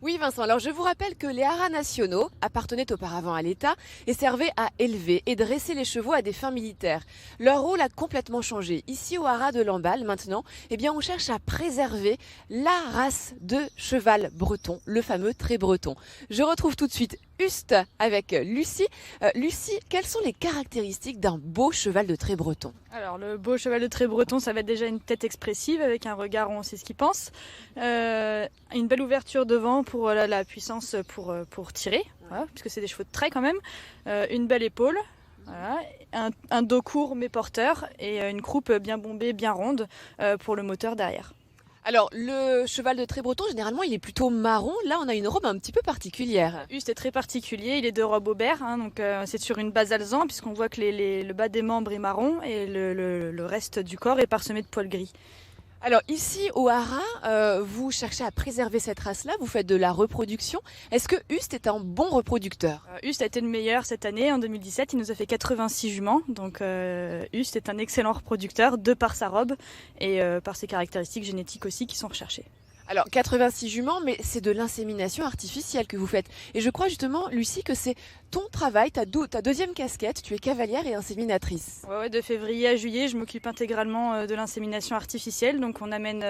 Oui Vincent, alors je vous rappelle que les haras nationaux appartenaient auparavant à l'État et servaient à élever et dresser les chevaux à des fins militaires. Leur rôle a complètement changé. Ici au haras de Lamballe maintenant, eh bien on cherche à préserver la race de cheval breton, le fameux trait breton. Je retrouve tout de suite Huste avec Lucie. Lucie, quelles sont les caractéristiques d'un beau cheval de trait breton? Alors, le beau cheval de trait breton, ça va être déjà une tête expressive avec un regard où on sait ce qu'il pense. Une belle ouverture devant pour la puissance pour tirer, voilà, puisque c'est des chevaux de trait quand même. Une belle épaule, voilà, un dos court mais porteur et une croupe bien bombée, bien ronde pour le moteur derrière. Alors le cheval de trait breton, généralement il est plutôt marron. Là on a une robe un petit peu particulière. Huste est très particulier, il est de robe aubert, hein, donc c'est sur une base alezan puisqu'on voit que le bas des membres est marron et le reste du corps est parsemé de poils gris. Alors ici au haras, vous cherchez à préserver cette race-là, vous faites de la reproduction. Est-ce que Huste est un bon reproducteur? Huste a été le meilleur cette année, en 2017, il nous a fait 86 juments, donc Huste est un excellent reproducteur de par sa robe et par ses caractéristiques génétiques aussi qui sont recherchées. Alors 86 juments, mais c'est de l'insémination artificielle que vous faites. Et je crois justement, Lucie, que c'est ton travail, ta deuxième casquette, tu es cavalière et inséminatrice. Ouais, de février à juillet, je m'occupe intégralement de l'insémination artificielle, donc on amène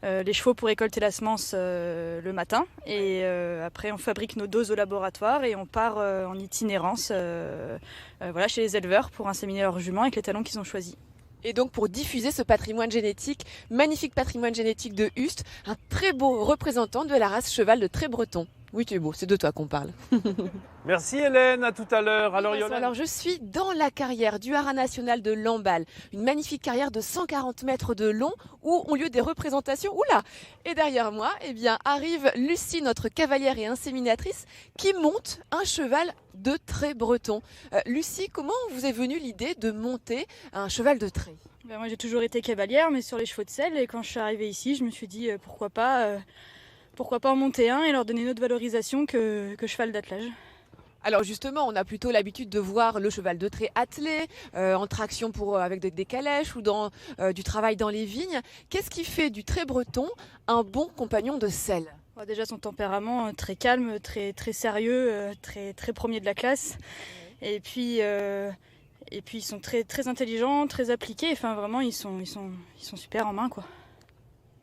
les chevaux pour récolter la semence le matin et après on fabrique nos doses au laboratoire et on part en itinérance voilà, chez les éleveurs pour inséminer leurs juments avec les talons qu'ils ont choisis. Et donc pour diffuser ce patrimoine génétique, magnifique patrimoine génétique de Huste, un très beau représentant de la race cheval de trait breton. Oui, tu es beau, c'est de toi qu'on parle. Merci Hélène, à tout à l'heure. Alors je suis dans la carrière du haras national de Lamballe, une magnifique carrière de 140 mètres de long où ont lieu des représentations. Oula! Et derrière moi, eh bien, arrive Lucie, notre cavalière et inséminatrice, qui monte un cheval de trait breton. Lucie, comment vous est venue l'idée de monter un cheval de trait? Ben moi j'ai toujours été cavalière mais sur les chevaux de selle et quand je suis arrivée ici je me suis dit pourquoi pas en monter un et leur donner une autre valorisation que cheval d'attelage. Alors justement, on a plutôt l'habitude de voir le cheval de trait attelé, en traction avec des calèches ou du travail dans les vignes. Qu'est-ce qui fait du trait breton un bon compagnon de selle? Déjà son tempérament très calme, très, très sérieux, très, très premier de la classe. Et puis ils sont très, très intelligents, très appliqués. Enfin vraiment, ils sont super en main quoi.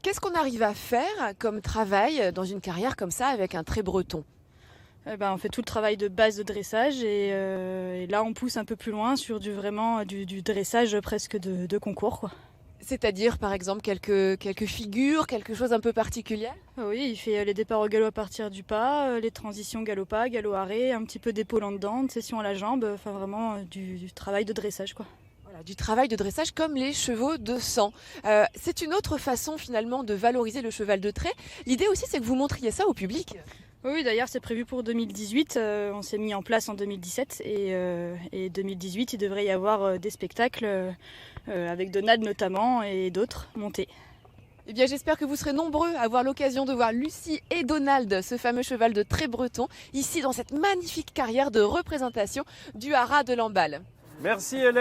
Qu'est-ce qu'on arrive à faire comme travail dans une carrière comme ça avec un trait breton? On fait tout le travail de base de dressage et là on pousse un peu plus loin sur du dressage presque de concours quoi. C'est-à-dire par exemple quelques figures, quelque chose un peu particulier? Oui, il fait les départs au galop à partir du pas, les transitions galop-pas, galop-arrêt, un petit peu d'épaule en dedans, de session à la jambe, enfin vraiment du travail de dressage quoi. Voilà, du travail de dressage comme les chevaux de sang. C'est une autre façon finalement de valoriser le cheval de trait. L'idée aussi c'est que vous montriez ça au public. Oui, d'ailleurs c'est prévu pour 2018, on s'est mis en place en 2017 et 2018 il devrait y avoir des spectacles avec Donald notamment et d'autres montés. Eh bien j'espère que vous serez nombreux à avoir l'occasion de voir Lucie et Donald, ce fameux cheval de trait breton, ici dans cette magnifique carrière de représentation du haras de Lamballe. Merci Hélène.